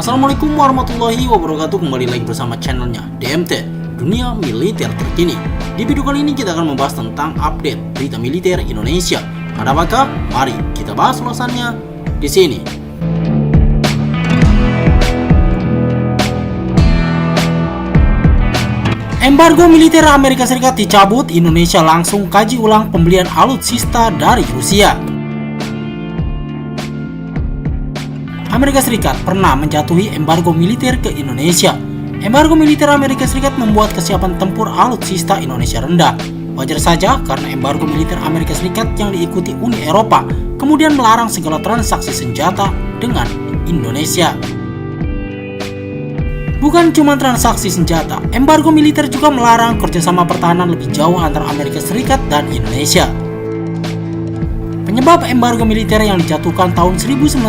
Assalamualaikum warahmatullahi wabarakatuh. Kembali lagi bersama channelnya DMT Dunia Militer Terkini. Di video kali ini kita akan membahas tentang update berita militer Indonesia. Ada apakah? Mari kita bahas ulasannya di sini. Embargo militer Amerika Serikat dicabut, Indonesia langsung kaji ulang pembelian alutsista dari Rusia. Amerika Serikat pernah menjatuhi embargo militer ke Indonesia. Embargo militer Amerika Serikat membuat kesiapan tempur alutsista Indonesia rendah. Wajar saja karena embargo militer Amerika Serikat yang diikuti Uni Eropa kemudian melarang segala transaksi senjata dengan Indonesia. Bukan cuma transaksi senjata, embargo militer juga melarang kerjasama pertahanan lebih jauh antara Amerika Serikat dan Indonesia. Penyebab embargo militer yang dijatuhkan tahun 1995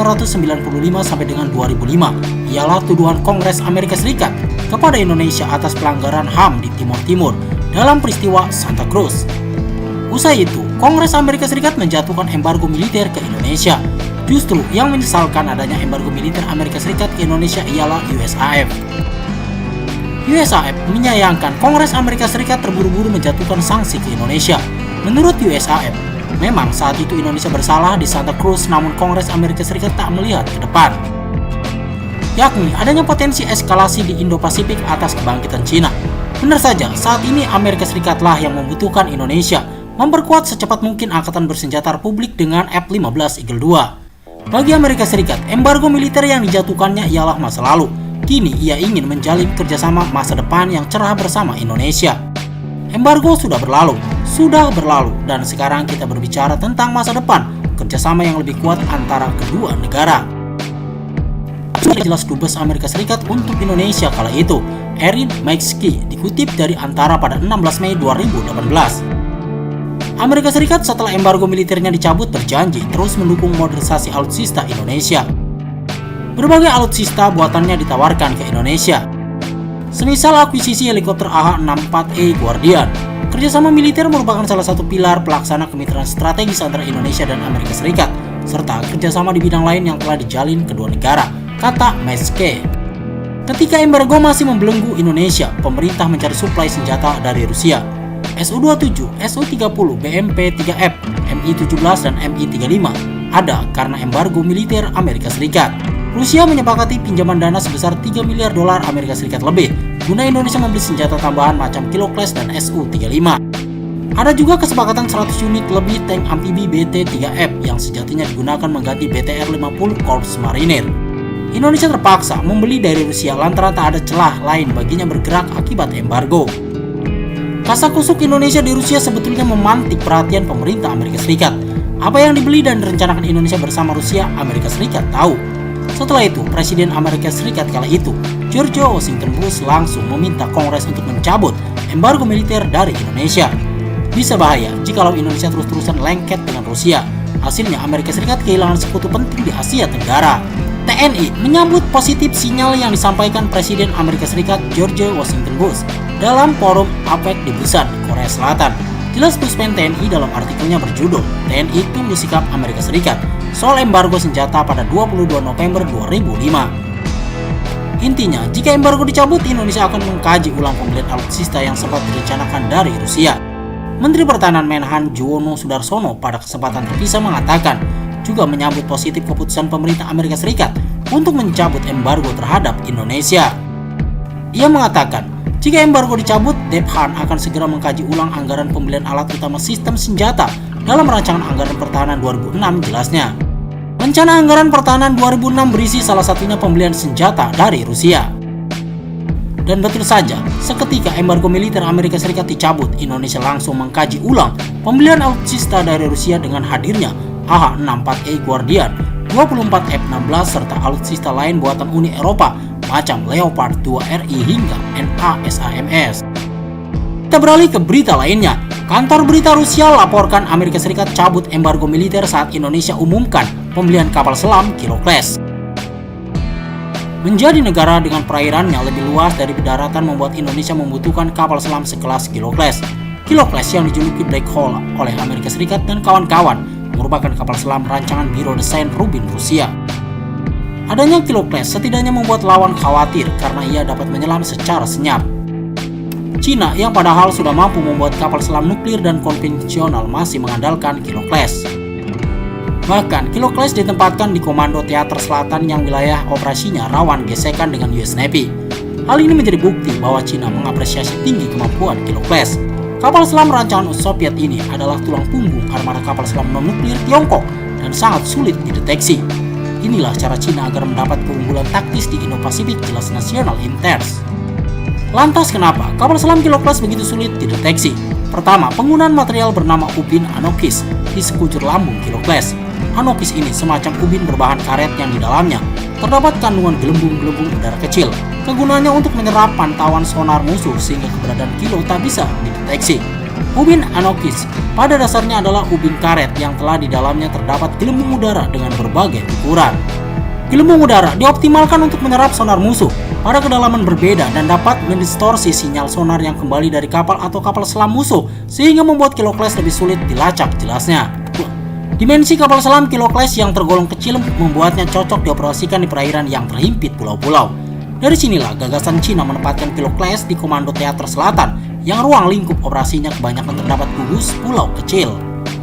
sampai dengan 2005 ialah tuduhan Kongres Amerika Serikat kepada Indonesia atas pelanggaran HAM di Timur Timur dalam peristiwa Santa Cruz. Usai itu, Kongres Amerika Serikat menjatuhkan embargo militer ke Indonesia. Justru yang menyesalkan adanya embargo militer Amerika Serikat ke Indonesia ialah USAF. USAF menyayangkan Kongres Amerika Serikat terburu-buru menjatuhkan sanksi ke Indonesia. Menurut USAF, memang saat itu Indonesia bersalah di Santa Cruz, namun Kongres Amerika Serikat tak melihat ke depan, yakni adanya potensi eskalasi di Indo-Pasifik atas kebangkitan Cina. Benar saja, saat ini Amerika Serikatlah yang membutuhkan Indonesia memperkuat secepat mungkin Angkatan Bersenjata Republik dengan F-15 Eagle II. Bagi Amerika Serikat, embargo militer yang dijatuhkannya ialah masa lalu. Kini ia ingin menjalin kerjasama masa depan yang cerah bersama Indonesia. Embargo sudah berlalu, dan sekarang kita berbicara tentang masa depan, kerjasama yang lebih kuat antara kedua negara. Sudah jelas Dubes Amerika Serikat untuk Indonesia kala itu, Erin McKay, dikutip dari Antara pada 16 Mei 2018. Amerika Serikat setelah embargo militernya dicabut berjanji terus mendukung modernisasi alutsista Indonesia. Berbagai alutsista buatannya ditawarkan ke Indonesia, semisal akuisisi helikopter AH-64E Guardian. Kerjasama militer merupakan salah satu pilar pelaksana kemitraan strategis antara Indonesia dan Amerika Serikat, serta kerjasama di bidang lain yang telah dijalin kedua negara, kata McKay. Ketika embargo masih membelenggu Indonesia, pemerintah mencari suplai senjata dari Rusia. Su-27, Su-30, BMP-3F, Mi-17, dan Mi-35 ada karena embargo militer Amerika Serikat. Rusia menyepakati pinjaman dana sebesar 3 miliar dolar Amerika Serikat lebih guna Indonesia membeli senjata tambahan macam Kiloclass dan Su-35. Ada juga kesepakatan 100 unit lebih tank amfibi BT-3F yang sejatinya digunakan mengganti BTR-50 Korps Marinir. Indonesia terpaksa membeli dari Rusia lantaran tak ada celah lain baginya bergerak akibat embargo. Kasakusuk Indonesia di Rusia sebetulnya memantik perhatian pemerintah Amerika Serikat. Apa yang dibeli dan direncanakan Indonesia bersama Rusia, Amerika Serikat tahu. Setelah itu, Presiden Amerika Serikat kala itu, George Washington Bush, langsung meminta Kongres untuk mencabut embargo militer dari Indonesia. Bisa bahaya jikalau Indonesia terus-terusan lengket dengan Rusia. Hasilnya Amerika Serikat kehilangan sekutu penting di Asia Tenggara. TNI menyambut positif sinyal yang disampaikan Presiden Amerika Serikat George Washington Bush dalam forum APEC di Busan, Korea Selatan. Jelas Puspen TNI dalam artikelnya berjudul TNI Tunggu Sikap Amerika Serikat soal embargo senjata pada 22 November 2005. Intinya, jika embargo dicabut, Indonesia akan mengkaji ulang pembelian alutsista yang sempat direncanakan dari Rusia. Menteri Pertahanan Menhan Juwono Sudarsono pada kesempatan terpisah mengatakan juga menyambut positif keputusan pemerintah Amerika Serikat untuk mencabut embargo terhadap Indonesia. Ia mengatakan, jika embargo dicabut, Dephan akan segera mengkaji ulang anggaran pembelian alat utama sistem senjata dalam rancangan anggaran pertahanan 2006 jelasnya. Rencana anggaran pertahanan 2006 berisi salah satunya pembelian senjata dari Rusia. Dan betul saja, seketika embargo militer Amerika Serikat dicabut, Indonesia langsung mengkaji ulang pembelian alutsista dari Rusia dengan hadirnya AH-64E Guardian, 24 F-16 serta alutsista lain buatan Uni Eropa macam Leopard 2 RI hingga NASAMS. Kita beralih ke berita lainnya. Kantor berita Rusia laporkan Amerika Serikat cabut embargo militer saat Indonesia umumkan pembelian kapal selam Kiloclass. Menjadi negara dengan perairan yang lebih luas dari daratan membuat Indonesia membutuhkan kapal selam sekelas Kiloclass. Kiloclass yang dijuluki Black Hole oleh Amerika Serikat dan kawan-kawan merupakan kapal selam rancangan Biro Desain Rubin Rusia. Adanya Kilo Class setidaknya membuat lawan khawatir karena ia dapat menyelam secara senyap. Cina yang padahal sudah mampu membuat kapal selam nuklir dan konvensional masih mengandalkan Kilo Class. Bahkan Kilo Class ditempatkan di Komando Teater Selatan yang wilayah operasinya rawan gesekan dengan US Navy. Hal ini menjadi bukti bahwa Cina mengapresiasi tinggi kemampuan Kilo Class. Kapal selam rancangan Soviet ini adalah tulang punggung armada kapal selam non-nuklir Tiongkok dan sangat sulit dideteksi. Inilah cara Cina agar mendapat keunggulan taktis di Indo-Pasifik jelas national interest. Lantas kenapa kapal selam Kilo Class begitu sulit dideteksi? Pertama, penggunaan material bernama ubin anokis di sekujur lambung Kilo Class. Anokis ini semacam ubin berbahan karet yang di dalamnya terdapat kandungan gelembung-gelembung udara kecil. Kegunaannya untuk menyerap pantauan sonar musuh sehingga keberadaan Kilo tak bisa dideteksi. Ubin anokis pada dasarnya adalah ubin karet yang telah di dalamnya terdapat gelembung udara dengan berbagai ukuran. Gelembung udara dioptimalkan untuk menyerap sonar musuh pada kedalaman berbeda dan dapat mendistorsi sinyal sonar yang kembali dari kapal atau kapal selam musuh sehingga membuat Kilo Class lebih sulit dilacak jelasnya. Dimensi kapal selam Kilo Class yang tergolong kecil membuatnya cocok dioperasikan di perairan yang terhimpit pulau-pulau. Dari sinilah gagasan Cina menempatkan Kilo Class di Komando Teater Selatan yang ruang lingkup operasinya kebanyakan terdapat gugus pulau kecil.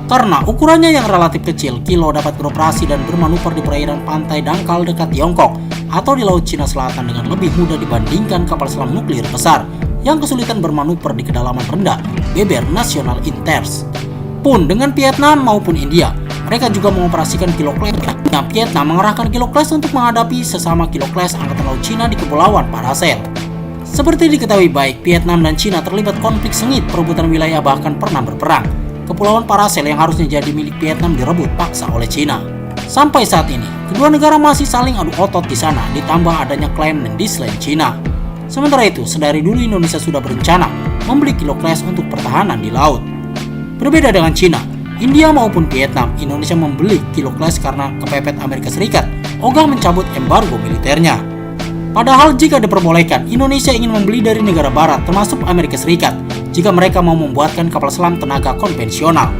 Karena ukurannya yang relatif kecil, Kilo dapat beroperasi dan bermanuver di perairan pantai dangkal dekat Tiongkok atau di Laut Cina Selatan dengan lebih mudah dibandingkan kapal selam nuklir besar yang kesulitan bermanuver di kedalaman rendah, beber national interest. Pun dengan Vietnam maupun India, mereka juga mengoperasikan Kilo Class. Vietnam mengerahkan Kilo Class untuk menghadapi sesama Kilo Class Angkatan Laut Cina di Kepulauan Paracel. Seperti diketahui baik, Vietnam dan Cina terlibat konflik sengit perebutan wilayah bahkan pernah berperang. Kepulauan Paracel yang harusnya jadi milik Vietnam direbut paksa oleh Cina. Sampai saat ini, kedua negara masih saling adu otot di sana ditambah adanya klaim dan dislain Cina. Sementara itu, sedari dulu Indonesia sudah berencana membeli Kilo Class untuk pertahanan di laut. Berbeda dengan Cina, India maupun Vietnam, Indonesia membeli Kilo Class karena kepepet Amerika Serikat ogah mencabut embargo militernya. Padahal jika diperbolehkan, Indonesia ingin membeli dari negara barat termasuk Amerika Serikat jika mereka mau membuatkan kapal selam tenaga konvensional.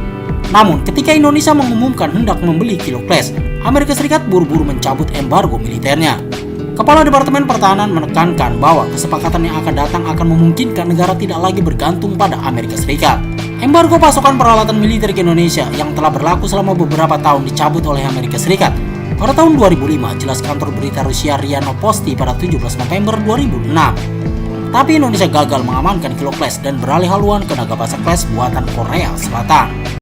Namun ketika Indonesia mengumumkan hendak membeli Kilo Class, Amerika Serikat buru-buru mencabut embargo militernya. Kepala Departemen Pertahanan menekankan bahwa kesepakatan yang akan datang akan memungkinkan negara tidak lagi bergantung pada Amerika Serikat. Embargo pasokan peralatan militer ke Indonesia yang telah berlaku selama beberapa tahun dicabut oleh Amerika Serikat. Pada tahun 2005, jelas kantor berita Rusia RIA Novosti pada 17 November 2006. Tapi Indonesia gagal mengamankan Kilo Class dan beralih haluan ke Nagapasa Class buatan Korea Selatan.